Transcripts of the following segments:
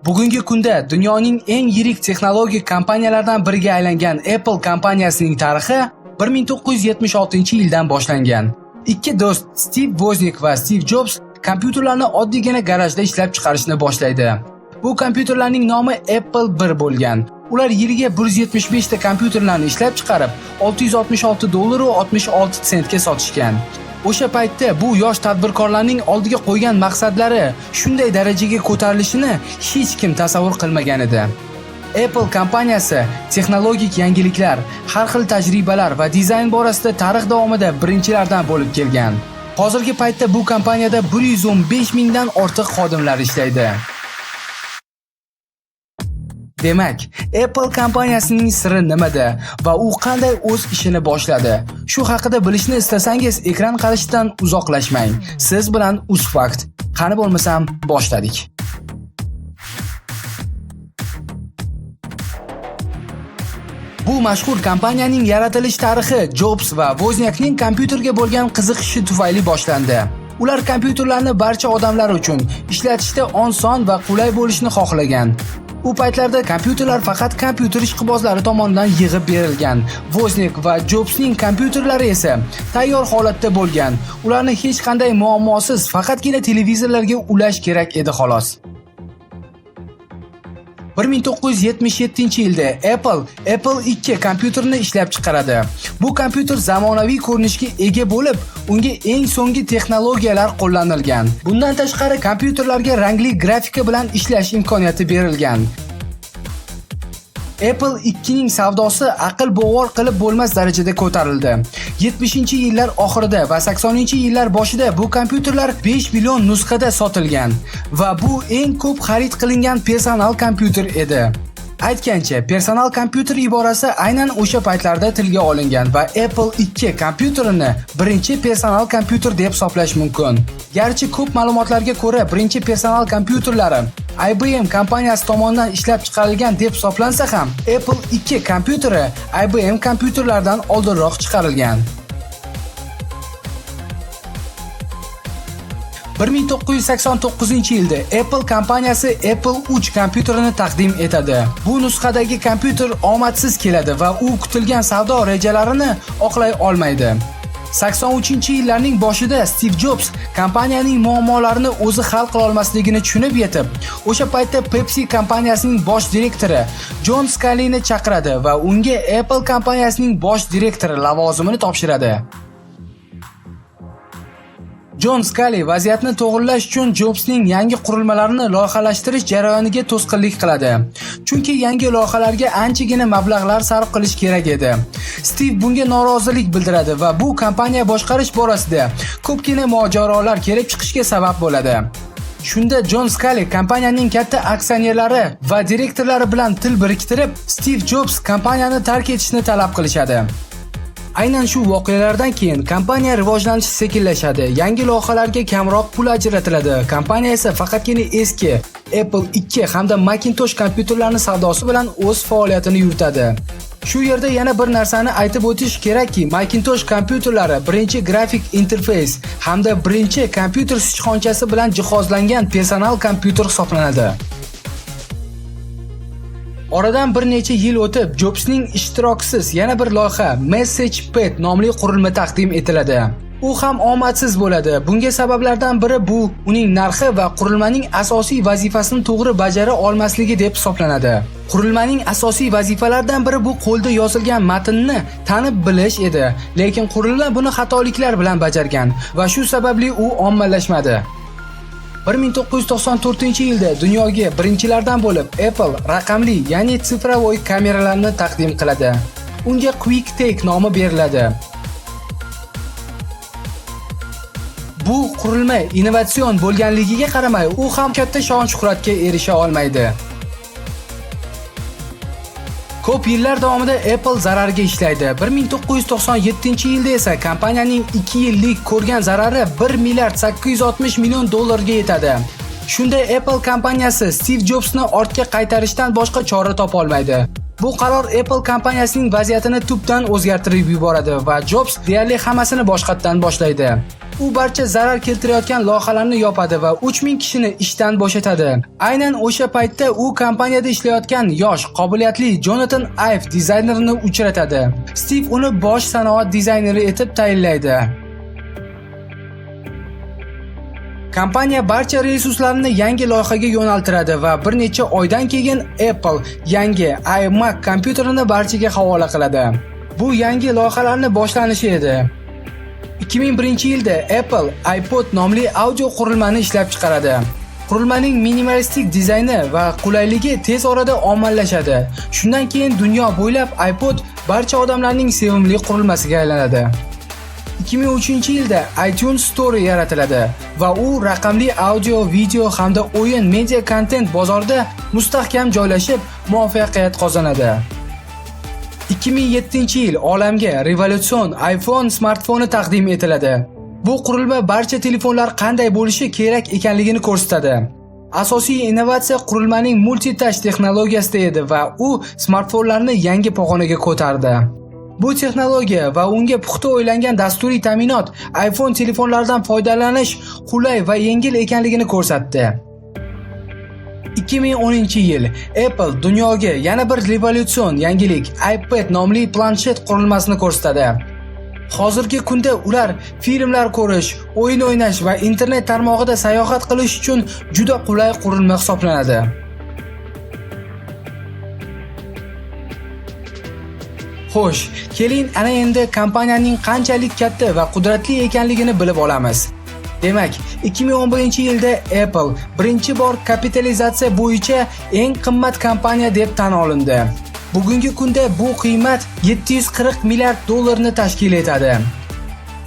Bugungi kunda dunyoning eng yirik texnologik kompaniyalaridan biriga aylangan Apple kompaniyasining tarixi 1976-yildan boshlangan. Ikki do'st Steve Wozniak va Steve Jobs kompyuterlarni oddiygina garajda ishlab chiqarishni boshlaydi. Bu kompyuterlarning nomi Apple 1 bo'lgan. Ular yiliga 175 ta kompyuterlarni ishlab chiqarib, $666.66 ga sotishgan. O'sha paytda bu yosh tadbirkorlarning oldiga qo'ygan maqsadlari shunday darajaga ko'tarilishini hech kim tasavvur qilmagan edi. Apple kompaniyasi texnologik yangiliklar, har xil tajribalar va dizayn borasida tarix davomida birinchilardan bo'lib kelgan. Hozirgi paytda bu kompaniyada 115 mingdan ortiq xodimlar ishlaydi. Demak, Apple kompaniyasining siri nimada va u qanday o'z ishini boshladi? Shu haqida bilishni istasangiz, ekran qarashdan uzoqlashmang. Siz bilan UzFakt. Qani bo'lmasam, boshladik. Bu mashhur kompaniyaning yaratilish tarixi Jobs va Wozniakning kompyuterga bo'lgan qiziqishi tufayli boshlandi. Ular kompyuterlarni barcha odamlar uchun ishlatishda oson va qulay bo'lishini xohlagan. U paytlarda kompyuterlar faqat kompyuter ishqibozlari tomonidan yig'ib berilgan. Wozniak va Jobsning kompyuterlari esa tayyor holatda bo'lgan. Ularni hech qanday muammosiz faqatgina televizorlarga ulash kerak edi xolos. 1977-yilda Apple 2 kompyuterini ishlab chiqaradi. Bu kompyuter zamonaviy ko'rinishga ega bo'lib, unga eng so'nggi texnologiyalar qo'llanilgan. Bundan tashqari kompyuterlarga rangli grafika bilan ishlash imkoniyati berilgan. Apple 2ning savdosi aql bovar qilib bo'lmas darajada ko'tarildi. 70-yillar oxirida va 80-yillar boshida bu kompyuterlar 5 million nusxada sotilgan va bu eng ko'p xarid qilingan personal kompyuter edi. Aytgancha, personal kompyuter iborasi aynan o'sha paytlarda tilga olingan va Apple 2 kompyuterini birinchi personal kompyuter deb hisoblash mumkin. Garchi ko'p ma'lumotlarga ko'ra, birinchi personal kompyuterlari IBM kompaniyasi tomonidan ishlab chiqarilgan deb hisoblansa ham, Apple 2 kompyuteri IBM kompyuterlaridan oldinroq chiqarilgan. 1989-yilda Apple kompaniyasi Apple 3 kompyuterini taqdim etadi. Bu nusxadagi kompyuter omadsiz keladi va u kutilgan savdo rejalarini oqlay olmaydi. 83-yillarning boshida Steve Jobs kompaniyaning muammolarini o'zi hal qila olmasligini tushunib yetib, o'sha paytda Pepsi kompaniyasining bosh direktori John Sculleyni chaqiradi va unga Apple kompaniyasining bosh direktori lavozimini topshiradi. John Sculley vaziyatni to'g'rilash uchun Jobsning yangi qurilmalarini loyihalashtirish jarayoniga to'sqinlik qiladi. Chunki yangi loyihalarga anchagina mablag'lar sarf qilish kerak edi. Steve bunga norozilik bildiradi va bu kompaniya boshqarish borasida ko'pgina mojarolar kelib chiqishga sabab bo'ladi. Shunda John Sculley kompaniyaning katta aksionerlari va direktorlari bilan til biriktirib, Steve Jobs kompaniyani tark etishni talab qilishadi. Aynan shu voqealardan keyin kompaniya rivojlanishi sekinlashadi. Yangi loyihalarga kamroq pul ajratiladi. Kompaniya esa faqatgina eski Apple 2 hamda Macintosh kompyuterlarini savdosi bilan o'z faoliyatini yuritadi. Shu yerda yana bir narsani aytib o'tish kerakki, Macintosh kompyuterlari birinchi grafik interfeys hamda birinchi kompyuter sichqonchasi bilan jihozlangan personal kompyuter hisoblanadi. Oradan bir necha yil o'tib, Jobsning ishtirokisiz yana bir loyiha MessagePad nomli qurilma taqdim etiladi. U ham omadsiz bo'ladi. Bunga sabablardan biri bu uning narxi va qurilmaning asosiy vazifasini to'g'ri bajara olmasligi deb hisoblanadi. Qurilmaning asosiy vazifalaridan biri bu qo'lda yozilgan matnni tanib bilish edi, lekin qurilma buni xatoliklar bilan bajargan va shu sababli u ommalashmadi. 1994-yilda dunyoga birinchilardan bo'lib Apple raqamli, ya'ni sifrovoy kameralarni taqdim qiladi. Unga QuickTake nomi beriladi. Bu qurilma innovatsion bo'lganligiga qaramay, u ham katta shon-shuhratga erisha olmaydi. Ko'p yillar davomida Apple zararga ishlaydi. 1997-yilda esa kompaniyaning 2 yillik ko'rgan zarari 1 milliard 860 million dollarga yetadi. Shunda Apple kompaniyasi Steve Jobsni ortga qaytarishdan boshqa chora topa olmaydi. Bu qaror Apple kompaniyasining vaziyatini tubdan o'zgartirib yuboradi va Jobs deyarli hammasini boshqatdan boshlaydi. U barcha zarar keltirayotgan loyihalarni yopadi va 3000 kishini ishdan bo'shatadi. Aynan o'sha paytda u kompaniyada ishlayotgan yosh, qobiliyatli Jonathan Ive dizaynerini uchratadi. Steve uni bosh sanoat dizayneri etib tayinlaydi. Kompaniya barcha resurslarini yangi loyihaga yo'naltiradi va bir necha oydan keyin Apple yangi iMac kompyuterini barchaga havola qiladi. Bu yangi loyihalarning boshlanishi edi. 2001-yilda Apple iPod nomli audio qurilmani ishlab chiqaradi. Qurilmaning minimalistik dizayni va qulayligi tez orada ommalashadi. Shundan keyin dunyo bo'ylab iPod barcha odamlarning sevimli qurilmasiga aylanadi. 2003-yilda iTunes Store yaratiladi va u raqamli audio, video hamda o'yin media kontent bozorida mustahkam joylashib, muvaffaqiyat qozonadi. 2007-yil olamga revolyutsion iPhone smartfoni taqdim etiladi. Bu qurilma barcha telefonlar qanday bo'lishi kerak ekanligini ko'rsatadi. Asosiy innovatsiya qurilmaning multitouch texnologiyasida edi va u smartfonlarni yangi pog'onaga ko'tardi. Bu texnologiya va unga puxta o'ylangan dasturiy ta'minot iPhone telefonlaridan foydalanish qulay va yengil ekanligini ko'rsatdi. 2010-yil Apple dunyoga yana bir revolyutsion yangilik iPad nomli planshet qurilmasini ko'rsatadi. Hozirgi kunda ular filmlar ko'rish, o'yin o'ynash va internet tarmog'ida sayohat qilish uchun juda qulay qurilma hisoblanadi. Xo'sh, keling ana endi kompaniyaning qanchalik katta va qudratli ekanligini bilib olamiz. Demak, 2011-yilda Apple birinchi bor kapitalizatsiya bo'yicha eng qimmat kompaniya deb tan olindi. Bugungi kunda bu qiymat 740 milliard dollarni tashkil etadi.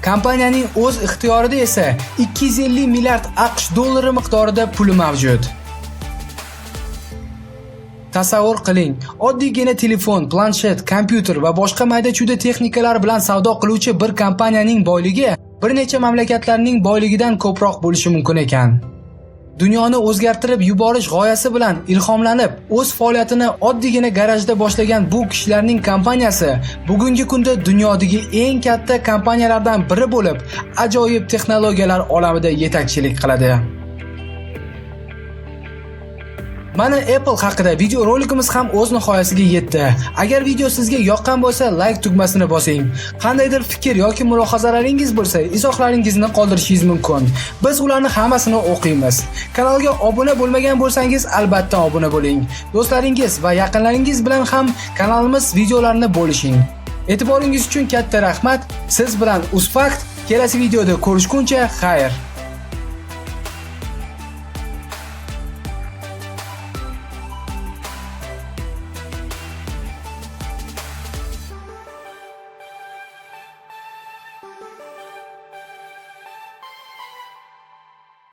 Kompaniyaning o'z ixtiyorida esa 250 milliard AQSh dollari miqdorida puli mavjud. Tasavvur qiling, oddiygina telefon, planshet, kompyuter va boshqa mayda-chuyda texnikalar bilan savdo qiluvchi bir kompaniyaning boyligi bir necha mamlakatlarning boyligidan ko'proq bo'lishi mumkin ekan. Dunyoni o'zgartirib yuborish g'oyasi bilan ilhomlanib, o'z faoliyatini oddiygina garajda boshlagan bu kishilarning kompaniyasi bugungi kunda dunyodagi eng katta kompaniyalardan biri bo'lib, ajoyib texnologiyalar olamida yetakchilik qiladi. Mana Apple haqida video rolikimiz ham o'z nihoyasiga yetdi. Agar video sizga yoqqan bo'lsa, like tugmasini bosing. Qandaydir fikr yoki mulohazalaringiz bo'lsa, izohlaringizni qoldirishingiz mumkin. Biz ularni hammasini o'qiymiz. Kanalga obuna bo'lmagan bo'lsangiz, albatta obuna bo'ling. Do'stlaringiz va yaqinlaringiz bilan ham kanalimiz videolarini bo'lishing. E'tiboringiz uchun katta rahmat. Siz bilan UzFakt kelasi videoda ko'rishguncha xayr.